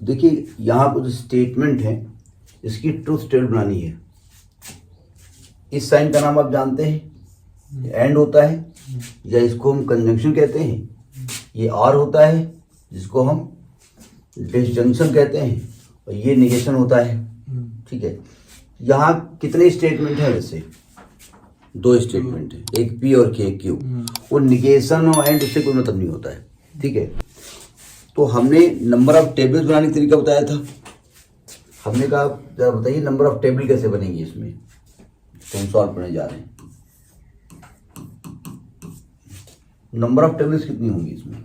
देखिए यहाँ पर जो स्टेटमेंट है इसकी ट्रूथ टेबल बनानी है। इस साइन का नाम आप जानते हैं, एंड होता है, या इसको हम कंजंक्शन कहते हैं। ये आर होता है जिसको हम डिसजंक्शन कहते हैं, और ये निगेशन होता है। ठीक है, यहाँ कितने स्टेटमेंट है? वैसे 2 स्टेटमेंट है, एक पी और के क्यू। वो निगेशन और एंड उससे कोई मतलब नहीं होता है। ठीक है, तो हमने नंबर ऑफ टेबल्स बनाने का तरीका बताया था। हमने कहा जरा बताइए नंबर ऑफ टेबल कैसे बनेंगे इसमें, तो हम सॉल्व करने जा रहे हैं। नंबर ऑफ टेबल्स कितनी होंगी इसमें?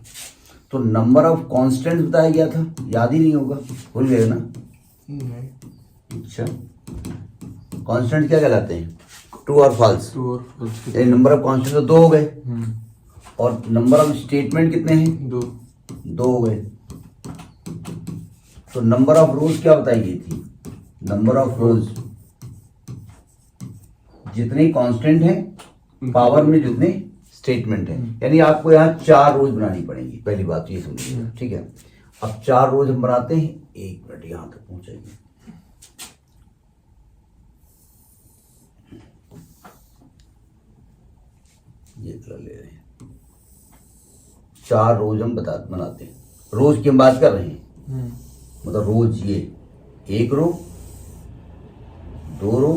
तो नंबर ऑफ कांस्टेंट बताया गया था, याद ही नहीं होगा, भूल गए ना? अच्छा, कांस्टेंट क्या कहलाते हैं? ट्रू और फॉल्स। नंबर ऑफ कांस्टेंट तो 2 हो गए, और नंबर ऑफ स्टेटमेंट कितने हैं? 2 हो गए। तो नंबर ऑफ रोज क्या बताई गई थी? नंबर ऑफ रोज जितने कांस्टेंट हैं पावर में जितने स्टेटमेंट हैं, यानी आपको यहाँ 4 रोज बनानी पड़ेंगी। पहली बात ये समझिए। ठीक है, अब 4 रोज हम बनाते हैं। 1 मिनट यहां तक पहुंचाइए। ये तरह ले रहे हैं, 4 रोज हम बनाते हैं। रोज की हम बात कर रहे हैं, मतलब रोज ये 1 रो, 2 रो,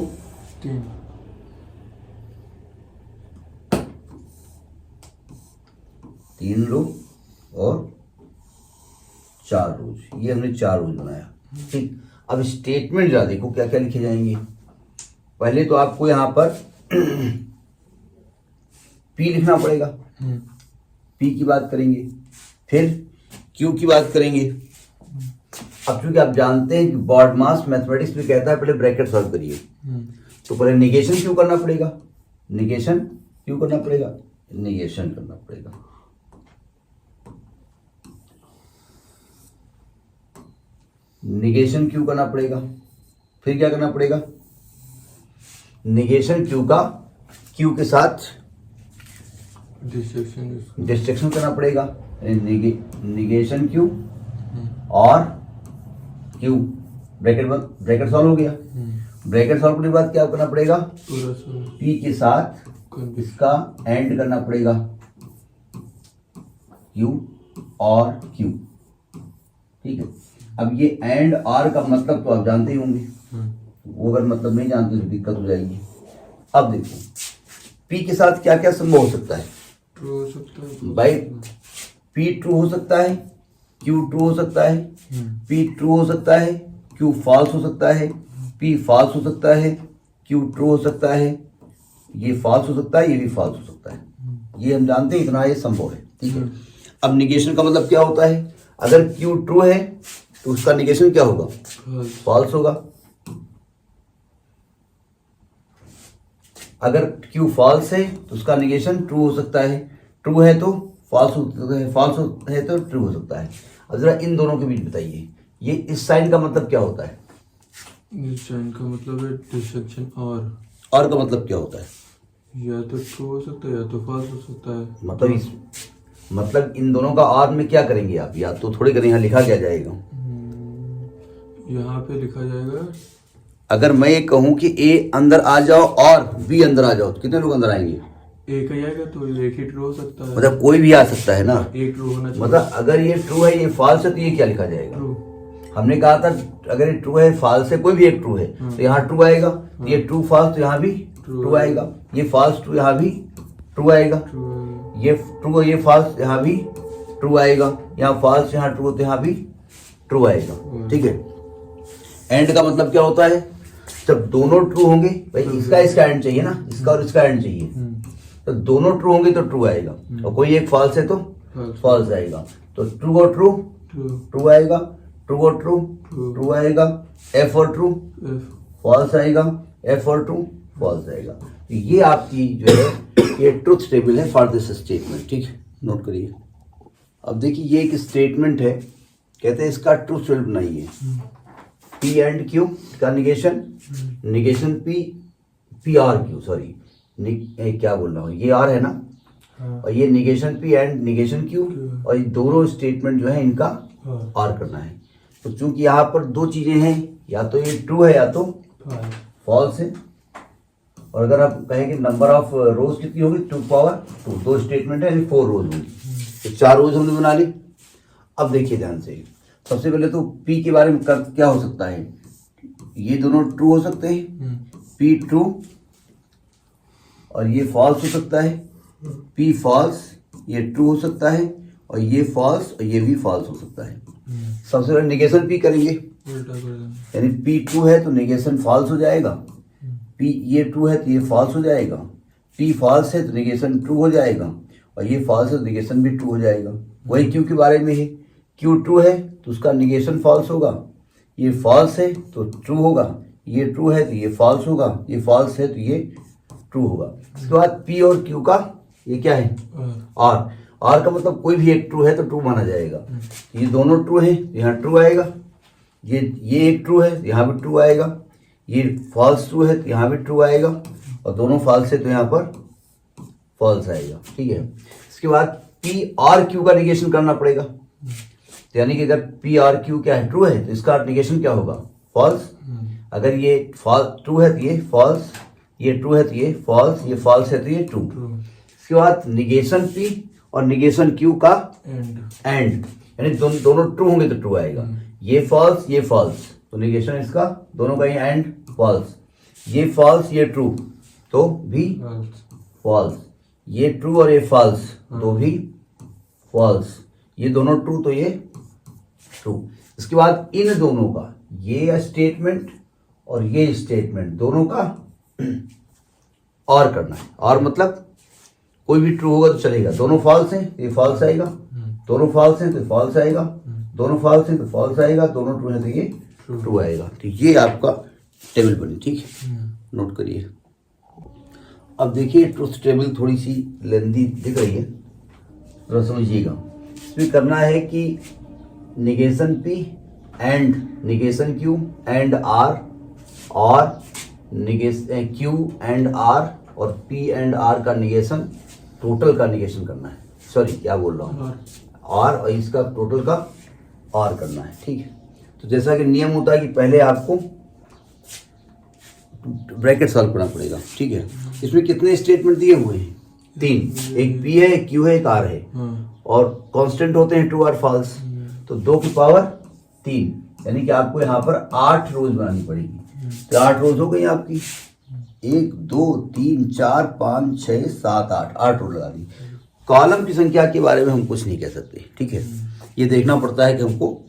3 रो और 4 रोज। ये हमने 4 रोज बनाया। ठीक, अब स्टेटमेंट जरा देखो क्या क्या लिखे जाएंगे। पहले तो आपको यहां पर पी लिखना पड़ेगा, पी की बात करेंगे, फिर क्यू की बात करेंगे। अब चूंकि आप जानते हैं कि बॉड मास मैथमेटिक्स में कहता है पहले ब्रैकेट सॉल्व करिए, तो पहले निगेशन क्यू करना पड़ेगा, निगेशन क्यू करना पड़ेगा, निगेशन करना पड़ेगा। निगेशन क्यू करना पड़ेगा, फिर क्या करना पड़ेगा? निगेशन क्यू का क्यू के साथ डिस्ट्रक्शन करना पड़ेगा। निगेशन क्यू और क्यू, ब्रैकेट सॉल्व हो गया। ब्रैकेट सॉल्व करने के बाद क्या करना पड़ेगा? पी के साथ इसका एंड करना पड़ेगा, क्यू और क्यू। ठीक है, अब ये एंड आर का मतलब तो आप जानते ही होंगे, वो अगर मतलब नहीं जानते तो दिक्कत हो जाएगी। अब देखो पी के साथ क्या क्या संभव हो सकता है? ट्रू हो सकता है भाई, पी ट्रू हो सकता है, क्यू ट्रू हो सकता है, पी ट्रू हो सकता है, क्यू फॉल्स हो सकता है, पी फॉल्स हो सकता है, क्यू ट्रू हो सकता है, ये फॉल्स हो सकता है, ये भी फॉल्स हो सकता है। ये हम जानते हैं, इतना ये संभव है। ठीक है, अब निगेशन का मतलब क्या होता है? अगर क्यू ट्रू है तो उसका निगेशन क्या होगा? फॉल्स होगा। अगर क्यू फॉल्स है तो उसका निगेशन ट्रू हो सकता है, ट्रू है तो फॉल्स हो सकता है, फॉल्स है तो ट्रू हो सकता है। अब जरा इन दोनों के बीच बताइए, ये इस साइन का मतलब क्या होता है? इस साइन का मतलब है डिसजंक्शन। और का मतलब क्या होता है? या तो ट्रू हो सकता है या तो फॉल्स हो सकता है। मतलब इन दोनों का और में क्या करेंगे आप? या तो थोड़े करेंगे, यहाँ लिखा क्या जाएगा? यहाँ पे लिखा जाएगा, अगर मैं ये कहूं कि ए अंदर आ जाओ और बी अंदर आ जाओ तो कितने लोग अंदर आएंगे? एक ही आएगा, तो एक ही ट्रू हो सकता है। मतलब कोई भी आ सकता है ना, एक ट्रू होना चाहिए। मतलब अगर ये ट्रू है ये फॉल्स है तो ये क्या लिखा जाएगा? ट्रू। हमने कहा था अगर ये ट्रू है फॉल्स है, कोई भी एक ट्रू है तो यहाँ ट्रू आएगा, ये ट्रू फॉल्स तो यहाँ भी ट्रू आएगा, ये फॉल्स ट्रू यहाँ भी ट्रू आएगा, ये ट्रू ये फॉल्स यहाँ भी ट्रू आएगा, यहाँ फॉल्स यहाँ ट्रू तो यहाँ भी ट्रू आएगा। ठीक है, एंड का मतलब क्या होता है? जब दोनों ट्रू होंगे, भाई इसका एंड चाहिए ना, इसका और इसका एंड चाहिए, तो दोनों ट्रू होंगे तो ट्रू आएगा, और कोई एक फॉल्स है तो फॉल्स आएगा। तो ट्रू और ट्रू ट्रू आएगा, ट्रू और ट्रू ट्रू आएगा, एफ और ट्रू फॉल्स आएगा, एफ और ट्रू फॉल्स आएगा। तो ये आपकी जो है ये ट्रुथ टेबल है फॉर दिस स्टेटमेंट। ठीक है, नोट करिए। अब देखिए ये एक स्टेटमेंट है, कहते हैं इसका ट्रुथ टेबल बनाइए। पी एंड क्यू का negation, negation P, P R Q, sorry क्या बोल रहा हूँ, ये आर है ना, और ये negation P and negation Q, और ये दोनों स्टेटमेंट जो है इनका आर करना है। तो चूंकि यहाँ पर दो चीजें हैं, या तो ये ट्रू है या तो फॉल्स है। और अगर आप कहें कि नंबर ऑफ रोज कितनी होगी 2 पावर 2, 2 स्टेटमेंट है यानी 4 रोज होगी, तो 4 रोज हमने बना ली। अब देखिए ध्यान से, सबसे पहले तो पी के बारे में क्या हो सकता है, ये दोनों ट्रू हो सकते हैं, पी ट्रू, और ये फॉल्स हो सकता है, पी फॉल्स, ये ट्रू हो सकता है, और ये फॉल्स और ये भी फॉल्स हो सकता है। सबसे पहले निगेशन पी करेंगे, यानी पी ट्रू है तो निगेशन फॉल्स हो जाएगा, पी ये ट्रू है तो ये फॉल्स हो जाएगा, पी फॉल्स है तो निगेशन ट्रू हो जाएगा, और ये फॉल्स है तो निगेशन भी ट्रू हो जाएगा। वही क्यू के बारे में है, क्यू ट्रू है तो उसका निगेशन फॉल्स होगा, ये फॉल्स है तो ट्रू होगा, ये ट्रू है तो ये फॉल्स होगा, ये फॉल्स है तो ये ट्रू होगा। इसके बाद पी और क्यू का ये क्या है, आर। आर का मतलब कोई भी एक ट्रू है तो ट्रू माना जाएगा। ये दोनों ट्रू है, यहाँ ट्रू आएगा, ये एक ट्रू है तो यहाँ भी ट्रू आएगा, ये फॉल्स ट्रू है तो यहाँ भी ट्रू आएगा, और दोनों फॉल्स है तो यहाँ पर फॉल्स आएगा। ठीक है, इसके बाद पी आर क्यू का निगेशन करना पड़ेगा, तो यानी कि अगर पी आर क्यू क्या है, ट्रू है, तो इसका निगेशन क्या होगा, फॉल्स। अगर ये ट्रू है तो ये फॉल्स, ये ट्रू है तो ये फॉल्स, ये फॉल्स है तो ये ट्रू। इसके बाद निगेशन पी और निगेशन क्यू का एंड, यानी दोनों ट्रू होंगे तो ट्रू आएगा। ये फॉल्स ये फॉल्स, तो निगेशन इसका दोनों का ही एंड फॉल्स, ये फॉल्स ये ट्रू तो भी फॉल्स, ये ट्रू और ये फॉल्स तो भी फॉल्स, ये दोनों ट्रू तो ये ट्रू। इसके बाद इन दोनों का, ये स्टेटमेंट और ये स्टेटमेंट दोनों का और करना है। और मतलब कोई भी ट्रू होगा तो चलेगा, दोनों फॉल्स हैं ये फॉल्स आएगा, दोनों फॉल्स हैं तो फॉल्स आएगा, दोनों फॉल्स हैं तो फॉल्स आएगा, दोनों ट्रू हैं तो ये ट्रू आएगा। तो ये आपका टेबल बनी, ठीक है, नोट करिए। अब देखिए ट्रुथ टेबल थोड़ी सी लेंदी दिख रही है, जरा समझिएगा। इसमें करना है कि negation P and negation Q and R, और निगेशन क्यू एंड आर और पी एंड आर का निगेशन, टोटल का निगेशन करना है। सॉरी क्या बोल रहा हूँ, आर और इसका टोटल का आर करना है। ठीक है, तो जैसा कि नियम होता है कि पहले आपको ब्रैकेट सॉल्व करना पड़ेगा। ठीक है, इसमें कितने स्टेटमेंट दिए हुए हैं, 3, एक पी है, एक क्यू है, एक आर है, और कांस्टेंट होते हैं ट्रू और फॉल्स, तो 2 की पावर 3, यानी कि आपको यहाँ पर 8 रोज बनानी पड़ेगी। तो 8 रोज हो गई आपकी, 1 2 3 4 5 6 7 8 रोज लगा दी। कॉलम की संख्या के बारे में हम कुछ नहीं कह सकते, ठीक है, ये देखना पड़ता है कि हमको।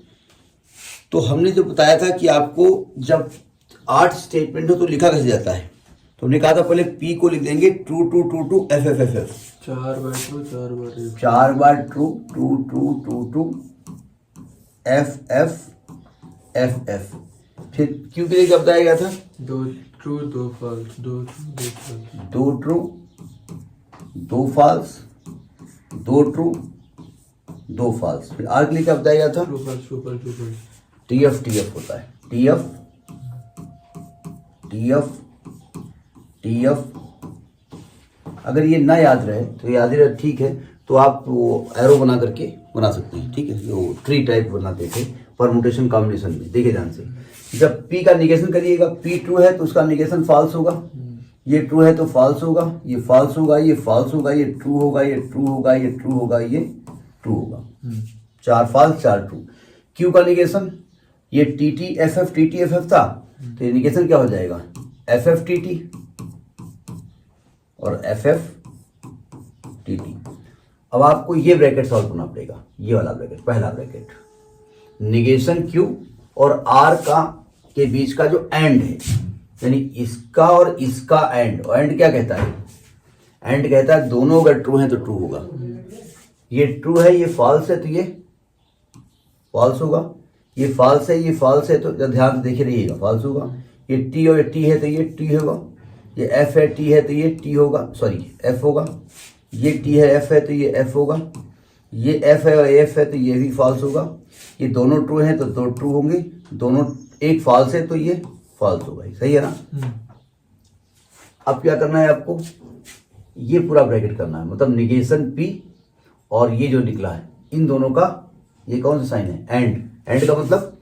तो हमने जो बताया था कि आपको जब 8 स्टेटमेंट हो तो लिखा कैसे जाता है, तो हमने कहा था पहले पी को लिख देंगे true true true true F F F F, 4 बार true true true true true F F F F. फिर क्यू के लिए क्या बताया गया था, 2 true 2 false, 2 true 2 false, 2 true 2 false. फिर आर के लिए क्या बताया गया था, टीएफ टीएफ होता है, टीएफ टीएफ टीएफ। अगर ये ना याद रहे तो याद ही रहे, ठीक है, तो आप वो एरो बना करके बना सकते हैं। ठीक है, जो ट्री टाइप बनाते थे परमुटेशन कॉम्बिनेशन में, देखिए ध्यान से। जब P का निगेशन करिएगा, P ट्रू है तो उसका निगेशन फॉल्स होगा, ये ट्रू है तो फॉल्स होगा, ये फॉल्स होगा, ये फॉल्स होगा, ये ट्रू होगा, ये ट्रू होगा, ये ट्रू होगा, ये ट्रू होगा। 4 फॉल्स 4 ट्रू। Q का निगेशन, ये TT FF TT FF था, तो ये निगेशन क्या हो जाएगा, FF TT और FF TT। अब आपको ये ब्रैकेट सॉल्व करना पड़ेगा, ये वाला ब्रैकेट, पहला ब्रैकेट, निगेशन Q और R का के बीच का जो एंड है, यानी इसका और इसका एंड। और एंड क्या कहता है, एंड कहता है दोनों अगर ट्रू हैं तो ट्रू होगा। ये ट्रू है, ये फॉल्स है तो ये फॉल्स होगा, ये फॉल्स है, ये फॉल्स है, तो ध्यान से देखे रहिएगा, फॉल्स होगा। ये टी और टी है तो ये टी होगा, ये एफ है टी है तो ये टी होगा, सॉरी एफ होगा, ये टी है एफ है तो ये एफ होगा, ये एफ है और एफ है तो ये भी फॉल्स होगा। ये दोनों ट्रू हैं तो 2 ट्रू होंगे, दोनों एक फॉल्स है तो ये फॉल्स होगा, सही है ना। अब क्या करना है आपको, ये पूरा ब्रैकेट करना है, मतलब निगेशन पी और ये जो निकला है इन दोनों का, ये कौन सा साइन है, एंड। एंड का मतलब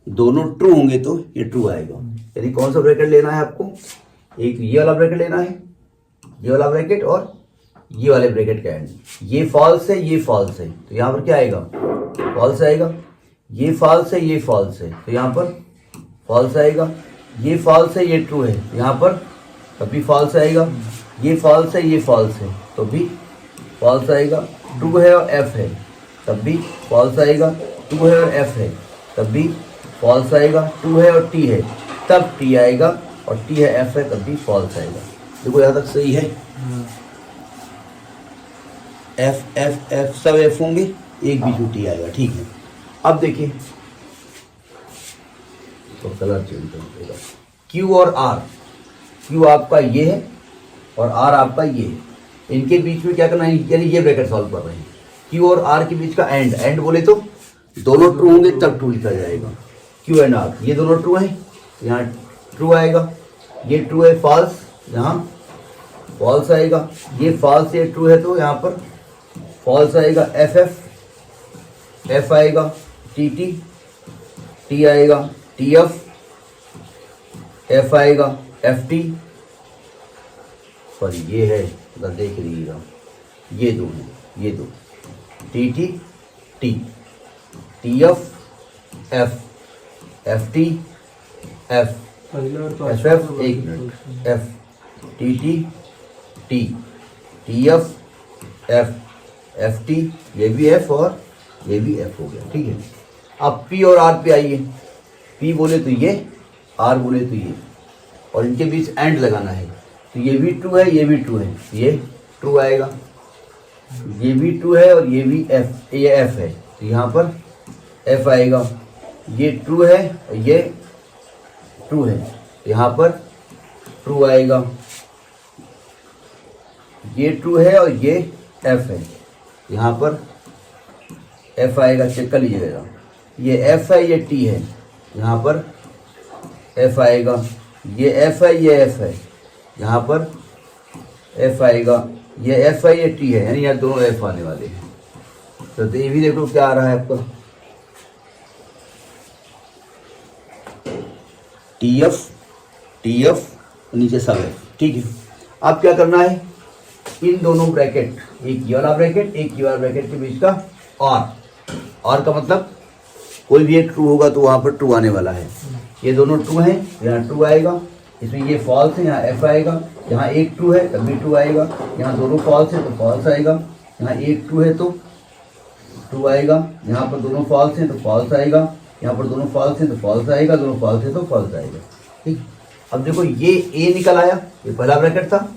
दोनों ट्रू होंगे तो ये ट्रू आएगा। यानी कौन सा ब्रैकेट लेना है आपको, एक ये वाला ब्रैकेट लेना है, ये वाला ब्रैकेट और ये वाले ब्रैकेट का एंड। ये फॉल्स है, ये फॉल्स है, तो यहाँ पर क्या आएगा, फॉल्स आएगा। ये फॉल्स है, ये फॉल्स है, तो यहाँ पर फॉल्स आएगा। ये फॉल्स है, ये ट्रू है, तो यहाँ पर तब भी फॉल्स आएगा। ये फॉल्स है, ये फॉल्स है, तो भी फॉल्स आएगा। ट्रू है और एफ है, तब भी फॉल्स आएगा। ट्रू है और एफ है, तब भी फॉल्स आएगा। ट्रू है और टी है, तब टी आएगा, और टी है एफ है, तब भी फॉल्स आएगा। देखो यहाँ तक सही है। एफ एफ एफ सब एफ होंगे, एक बीच में टी आएगा, ठीक है। अब देखिए तो कलर चेंज करना पड़ेगा। क्यू और आर, क्यू आपका ये है और आर आपका ये है, इनके बीच में क्या करना है, यानी ये ब्रैकेट सॉल्व कर रहे हैं। क्यू और आर के बीच का एंड, एंड बोले तो दोनों ट्रू होंगे तब ट्रू लिखा जाएगा। क्यू एंड आर, ये दोनों ट्रू है, यहाँ ट्रू आएगा। ये ट्रू है, फॉल्स, यहाँ फॉल्स आएगा। ये फॉल्स, ये ट्रू है, तो यहाँ पर फॉल्स आएगा। एफ एफ एफ आएगा। टी टी टी आएगा। टी एफ एफ आएगा। एफ टी, सॉरी ये है, देख लीजिएगा, ये दो है, ये दो, T T T, T F F, F T F, F F, एक मिनट, F T T T, T F F, F T, ये भी एफ और ये भी एफ हो गया, ठीक है। अब पी और आर पे आइए। पी बोले तो ये, आर बोले तो ये, और इनके बीच एंड लगाना है, तो ये भी ट्रू है, ये भी ट्रू है, ये ट्रू आएगा। ये भी ट्रू है और ये भी एफ, ये एफ है, तो यहाँ पर एफ आएगा। ये ट्रू है और ये ट्रू है, यहाँ पर ट्रू आएगा। ये ट्रू है और ये एफ है, यहाँ पर एफ आएगा, चेक कर लीजिएगा। ये एफ है, ये टी है, यहाँ पर एफ आएगा। ये एफ है, ये एफ है, यहाँ पर एफ आएगा। ये एफ है, ये टी है, यानी यहाँ दोनों एफ आने वाले हैं। तो ये भी देखो क्या आ रहा है आपका, टी एफ नीचे सब एफ, ठीक है। अब क्या करना है, इन दोनों ब्रैकेट, एक ये वाला ब्रैकेट, एक ये वाला ब्रैकेट के बीच का और का मतलब कोई भी एक ट्रू होगा तो वहाँ पर ट्रू आने वाला है। ये दोनों ट्रू हैं, यहाँ ट्रू आएगा। इसमें ये फॉल्स है, यहाँ एफ आएगा। यहाँ एक ट्रू है तब भी ट्रू आएगा। यहाँ दोनों फॉल्स है तो फॉल्स आएगा। यहाँ एक ट्रू है तो ट्रू आएगा। यहाँ पर दोनों फॉल्स हैं तो फॉल्स आएगा। यहाँ पर दोनों फॉल्स हैं तो फॉल्स आएगा। दोनों फॉल्स हैं तो फॉल्स आएगा, ठीक। अब देखो ये ए निकल आया, ये पहला ब्रैकेट था,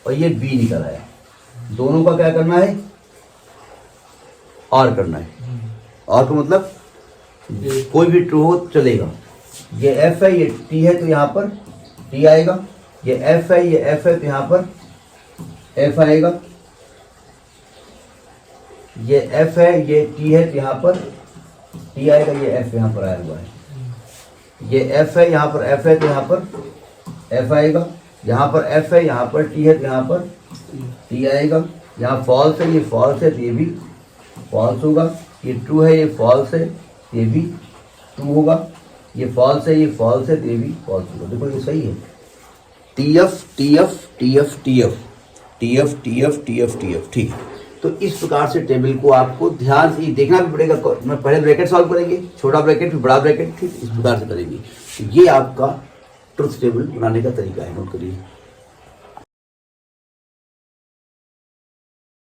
और ये बी निकल आया। दोनों का क्या करना है, और करना है। और का मतलब कोई भी ट्रू हो चलेगा। ये एफ है, ये टी है, तो यहाँ पर टी आएगा। ये एफ है, ये एफ है, तो यहाँ पर एफ आएगा। ये एफ है, ये टी है, तो यहाँ पर टी आएगा। ये एफ यहाँ पर आया हुआ है। ये एफ है, यहाँ पर एफ है, तो यहाँ पर एफ आएगा। यहाँ पर एफ है, यहाँ पर टी है, तो यहाँ पर टी आएगा। यहाँ फॉल्स है, ये फॉल्स है, तो ये भी फॉल्स होगा। ये ट्रू है, ये फॉल्स है, ये भी ट्रू होगा। ये फॉल्स है, ये फॉल्स है, तो ये भी फॉल्स होगा। देखो ये सही है। T F T F T F T F T F T F T F T F, ठीक है। तो इस प्रकार से टेबल को आपको ध्यान से देखना भी पड़ेगा। मैं पहले ब्रैकेट सॉल्व करेंगे, छोटा ब्रैकेट फिर बड़ा ब्रैकेट, ठीक इस प्रकार से करेंगे। ये आपका ट्रुथ टेबल बनाने का तरीका है, नोट करिए।